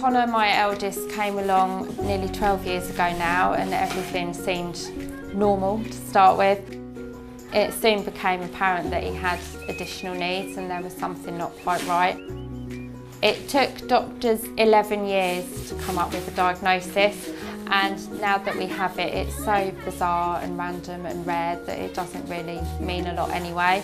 Connor, my eldest, came along nearly 12 years ago now, and everything seemed normal to start with. It soon became apparent that he had additional needs and there was something not quite right. It took doctors 11 years to come up with a diagnosis, and now that we have it, it's so bizarre and random and rare that it doesn't really mean a lot anyway.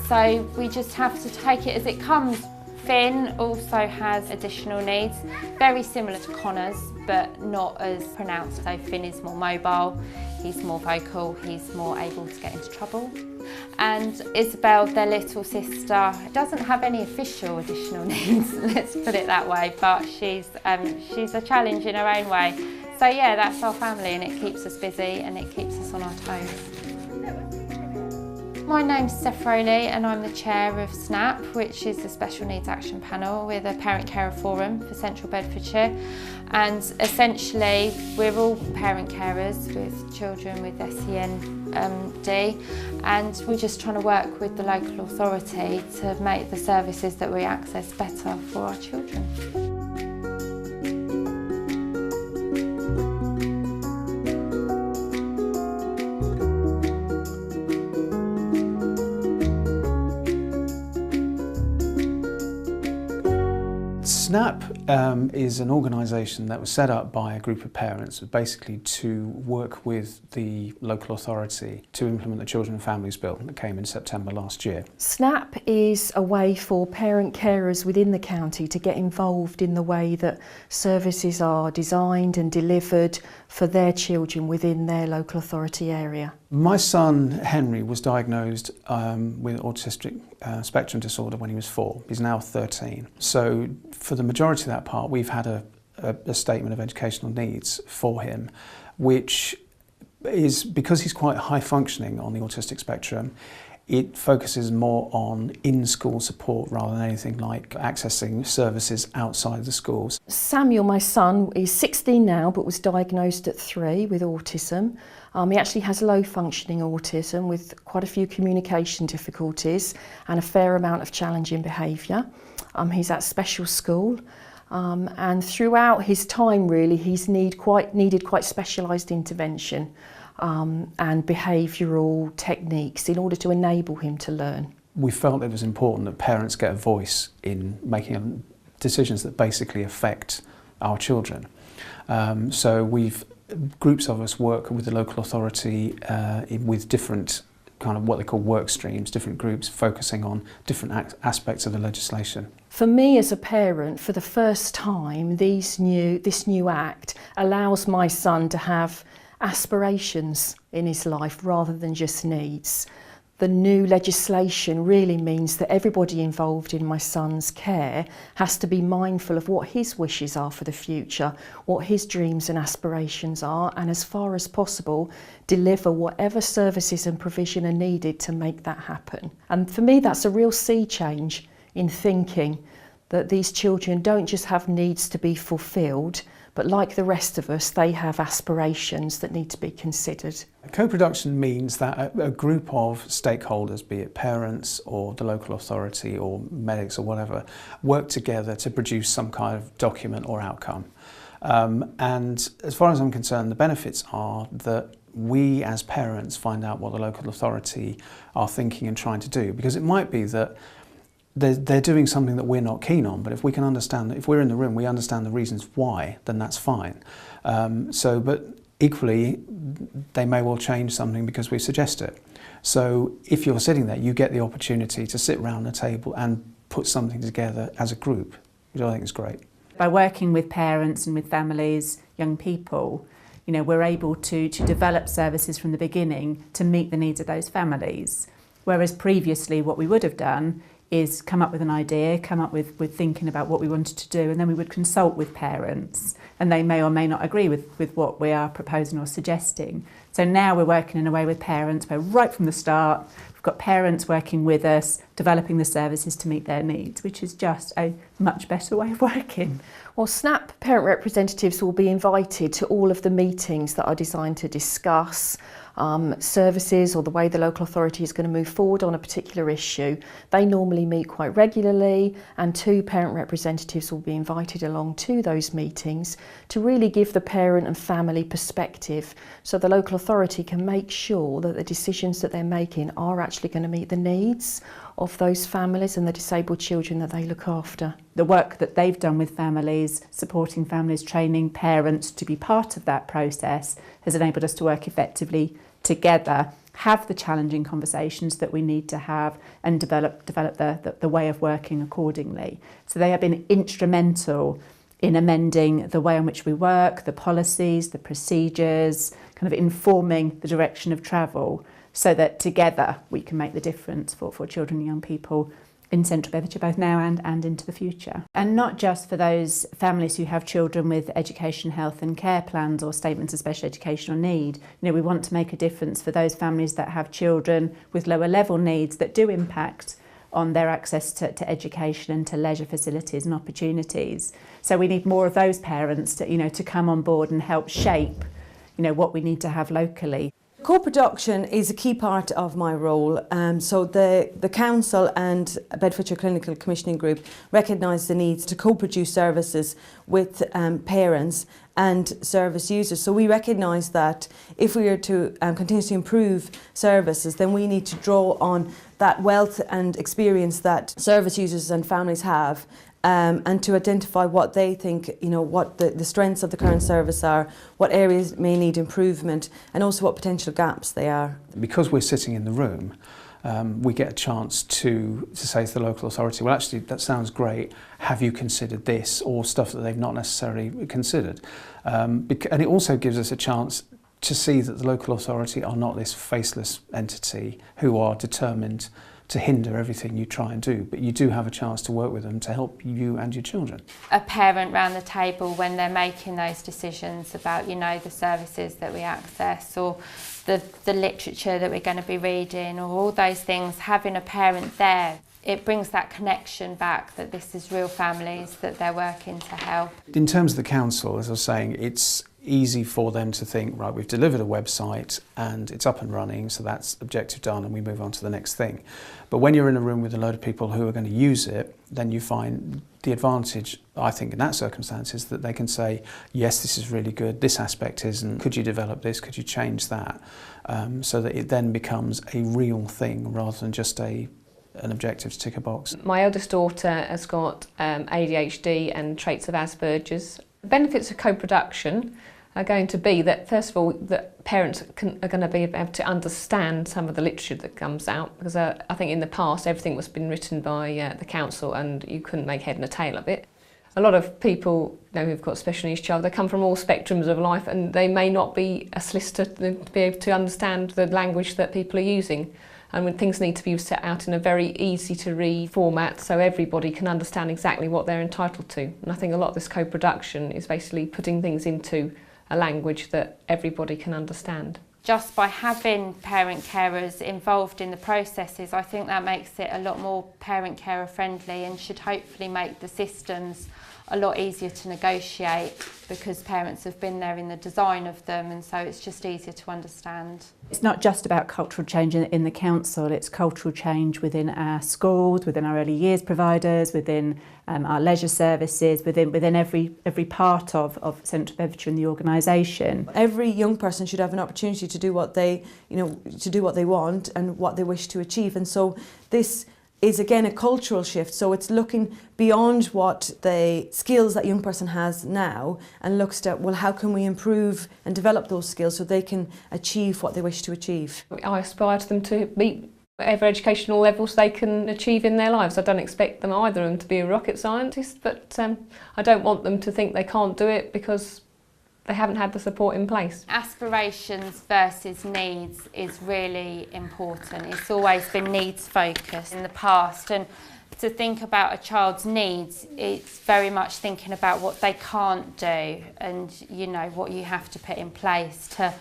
So we just have to take it as it comes. Finn also has additional needs, very similar to Connor's, but not as pronounced. So Finn is more mobile, he's more vocal, he's more able to get into trouble. And Isabel, their little sister, doesn't have any official additional needs, let's put it that way, but she's a challenge in her own way. So yeah, that's our family, and it keeps us busy and it keeps us on our toes. My name's Steph Rowley and I'm the chair of SNAP, which is the Special Needs Action Panel with a Parent Carer Forum for Central Bedfordshire. And essentially, we're all parent carers with children with SEND, and we're just trying to work with the local authority to make the services that we access better for our children. SNAP is an organisation that was set up by a group of parents basically to work with the local authority to implement the Children and Families Bill that came in September last year. SNAP is a way for parent carers within the county to get involved in the way that services are designed and delivered for their children within their local authority area. My son Henry was diagnosed with autistic spectrum disorder when he was 4. He's now 13. So for the majority of that part, we've had a statement of educational needs for him, which is, because he's quite high functioning on the autistic spectrum, it focuses more on in-school support rather than anything like accessing services outside the schools. Samuel, my son, is 16 now but was diagnosed at 3 with autism. He actually has low functioning autism with quite a few communication difficulties and a fair amount of challenging behaviour. He's at special school, and throughout his time really he's needed quite specialised intervention and behavioural techniques in order to enable him to learn. We felt it was important that parents get a voice in making decisions that basically affect our children. So groups of us work with the local authority with different kind of what they call work streams, different groups focusing on different aspects of the legislation. For me as a parent, for the first time, this new Act allows my son to have aspirations in his life rather than just needs. The new legislation really means that everybody involved in my son's care has to be mindful of what his wishes are for the future, what his dreams and aspirations are, and as far as possible, deliver whatever services and provision are needed to make that happen. And for me, that's a real sea change in thinking that these children don't just have needs to be fulfilled, but like the rest of us, they have aspirations that need to be considered. Co-production means that a group of stakeholders, be it parents or the local authority or medics or whatever, work together to produce some kind of document or outcome. And as far as I'm concerned, the benefits are that we as parents find out what the local authority are thinking and trying to do, because it might be that they're doing something that we're not keen on, but if we can understand, if we're in the room, we understand the reasons why, then that's fine. But equally, they may well change something because we suggest it. So if you're sitting there, you get the opportunity to sit around the table and put something together as a group, which I think is great. By working with parents and with families, young people, we're able to develop services from the beginning to meet the needs of those families. Whereas previously what we would have done is come up with an idea, come up with thinking about what we wanted to do, and then we would consult with parents, and they may or may not agree with what we are proposing or suggesting. So now we're working in a way with parents where right from the start we've got parents working with us, developing the services to meet their needs, which is just a much better way of working. Well, SNAP parent representatives will be invited to all of the meetings that are designed to discuss services or the way the local authority is going to move forward on a particular issue. They normally meet quite regularly, and 2 parent representatives will be invited along to those meetings to really give the parent and family perspective, so the local authority can make sure that the decisions that they're making are actually going to meet the needs of those families and the disabled children that they look after. The work that they've done with families, supporting families, training parents to be part of that process, has enabled us to work effectively together, have the challenging conversations that we need to have, and develop the way of working accordingly. So they have been instrumental in amending the way in which we work, the policies, the procedures, kind of informing the direction of travel, so that together we can make the difference for children and young people in Central Bedfordshire, both now and into the future. And not just for those families who have children with education, health and care plans or statements of special educational need. We want to make a difference for those families that have children with lower level needs that do impact on their access to education and to leisure facilities and opportunities. So we need more of those parents to come on board and help shape what we need to have locally. Co-production is a key part of my role. So the Council and Bedfordshire Clinical Commissioning Group recognise the needs to co-produce services with parents and service users. So we recognise that if we are to continuously improve services, then we need to draw on that wealth and experience that service users and families have, and to identify what they think, what the strengths of the current service are, what areas may need improvement, and also what potential gaps they are. Because we're sitting in the room, we get a chance to say to the local authority, well, actually, that sounds great. Have you considered this? Or stuff that they've not necessarily considered. And it also gives us a chance to see that the local authority are not this faceless entity who are determined to hinder everything you try and do, but you do have a chance to work with them to help you and your children. A parent round the table when they're making those decisions about, the services that we access or the literature that we're going to be reading or all those things, having a parent there, it brings that connection back that this is real families that they're working to help. In terms of the council, as I was saying, it's easy for them to think, right, we've delivered a website and it's up and running, so that's objective done and we move on to the next thing. But when you're in a room with a load of people who are going to use it, then you find the advantage, I think, in that circumstance is that they can say, yes, this is really good, this aspect isn't, could you develop this, could you change that? So that it then becomes a real thing rather than just an objective to tick a box. My eldest daughter has got ADHD and traits of Asperger's. The benefits of co-production are going to be that, first of all, that parents are going to be able to understand some of the literature that comes out, because I think in the past everything was been written by the council and you couldn't make head and a tail of it. A lot of people who've got a special needs child, they come from all spectrums of life and they may not be a solicitor to be able to understand the language that people are using. And when things need to be set out in a very easy to read format so everybody can understand exactly what they're entitled to. And I think a lot of this co-production is basically putting things into a language that everybody can understand. Just by having parent carers involved in the processes, I think that makes it a lot more parent carer friendly and should hopefully make the systems a lot easier to negotiate because parents have been there in the design of them, and so it's just easier to understand. It's not just about cultural change in the council, it's cultural change within our schools, within our early years providers, within our leisure services, within every part of Central Bedfordshire and the organisation. Every young person should have an opportunity to do what they want and what they wish to achieve, and so this is again a cultural shift. So it's looking beyond what the skills that young person has now and looks at, well, how can we improve and develop those skills so they can achieve what they wish to achieve. I aspire to them to meet whatever educational levels they can achieve in their lives. I don't expect them, either of them, to be a rocket scientist, but I don't want them to think they can't do it because they haven't had the support in place. Aspirations versus needs is really important. It's always been needs focused in the past, and to think about a child's needs, it's very much thinking about what they can't do and what you have to put in place to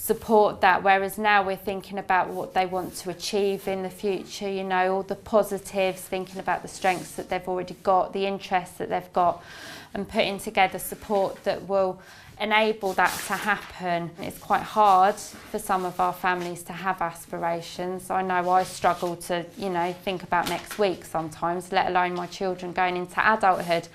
support that, whereas now we're thinking about what they want to achieve in the future, you know, all the positives, thinking about the strengths that they've already got, the interests that they've got, and putting together support that will enable that to happen. It's quite hard for some of our families to have aspirations. I know I struggle to, you know, think about next week sometimes, let alone my children going into adulthood.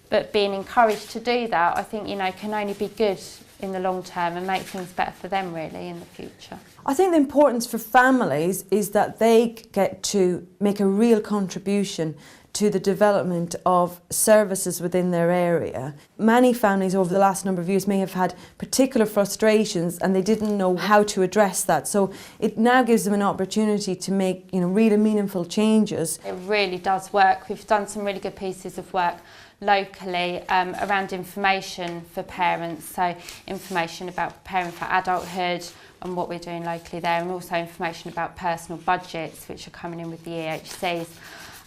But being encouraged to do that, I think, you know, can only be good in the long term and make things better for them really in the future. I think the importance for families is that they get to make a real contribution to the development of services within their area. Many families over the last number of years may have had particular frustrations and they didn't know how to address that. So it now gives them an opportunity to make, you know, really meaningful changes. It really does work. We've done some really good pieces of work locally around information for parents, so information about preparing for adulthood and what we're doing locally there, and also information about personal budgets which are coming in with the EHCs.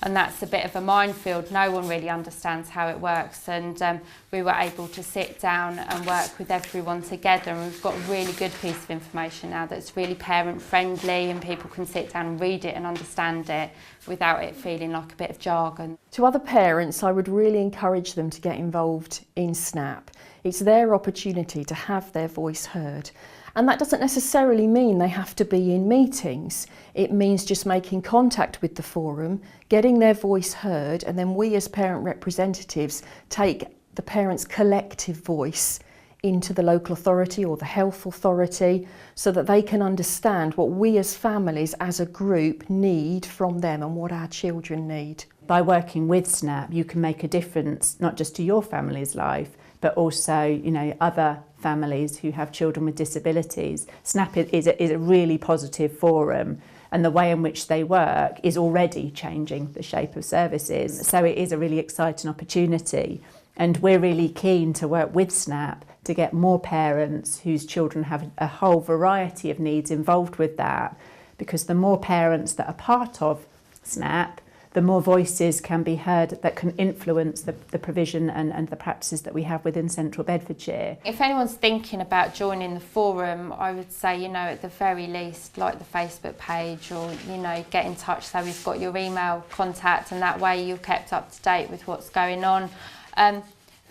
And that's a bit of a minefield. No one really understands how it works, and we were able to sit down and work with everyone together, and we've got a really good piece of information now that's really parent friendly and people can sit down and read it and understand it without it feeling like a bit of jargon. To other parents, I would really encourage them to get involved in SNAP. It's their opportunity to have their voice heard. And that doesn't necessarily mean they have to be in meetings. It means just making contact with the forum, getting their voice heard, and then we as parent representatives take the parents' collective voice into the local authority or the health authority so that they can understand what we as families, as a group, need from them and what our children need. By working with SNAP, you can make a difference not just to your family's life, but also, you know, other families who have children with disabilities. SNAP is a really positive forum, and the way in which they work is already changing the shape of services. So it is a really exciting opportunity, and we're really keen to work with SNAP to get more parents whose children have a whole variety of needs involved with that, because the more parents that are part of SNAP, the more voices can be heard that can influence the provision and the practices that we have within Central Bedfordshire. If anyone's thinking about joining the forum, I would say, you know, at the very least, like the Facebook page, or, you know, get in touch so we've got your email contact, and that way you're kept up to date with what's going on.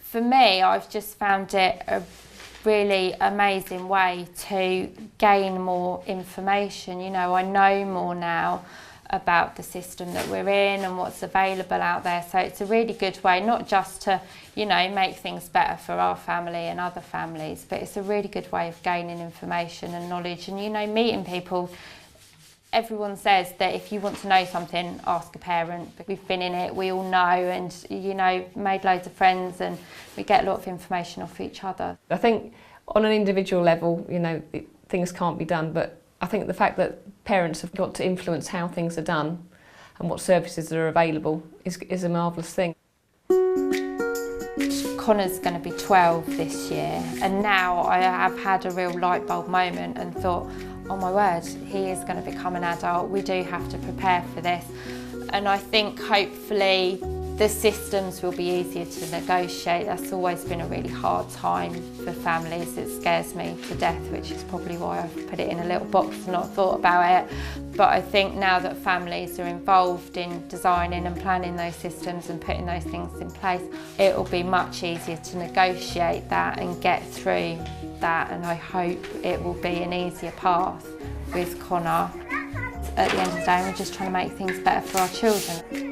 For me, I've just found it a really amazing way to gain more information. You know, I know more now about the system that we're in and what's available out there, so it's a really good way not just to, you know, make things better for our family and other families, but it's a really good way of gaining information and knowledge and, you know, meeting people. Everyone says that if you want to know something, ask a parent. We've been in it, we all know, and, you know, made loads of friends, and we get a lot of information off each other. I think on an individual level, you know, things can't be done, but I think the fact that parents have got to influence how things are done and what services are available is a marvellous thing. Connor's going to be 12 this year, and now I have had a real light bulb moment and thought, oh my word, he is going to become an adult. We do have to prepare for this. And I think hopefully the systems will be easier to negotiate. That's always been a really hard time for families. It scares me to death, which is probably why I've put it in a little box and not thought about it. But I think now that families are involved in designing and planning those systems and putting those things in place, it will be much easier to negotiate that and get through that, and I hope it will be an easier path with Connor. At the end of the day, we're just trying to make things better for our children.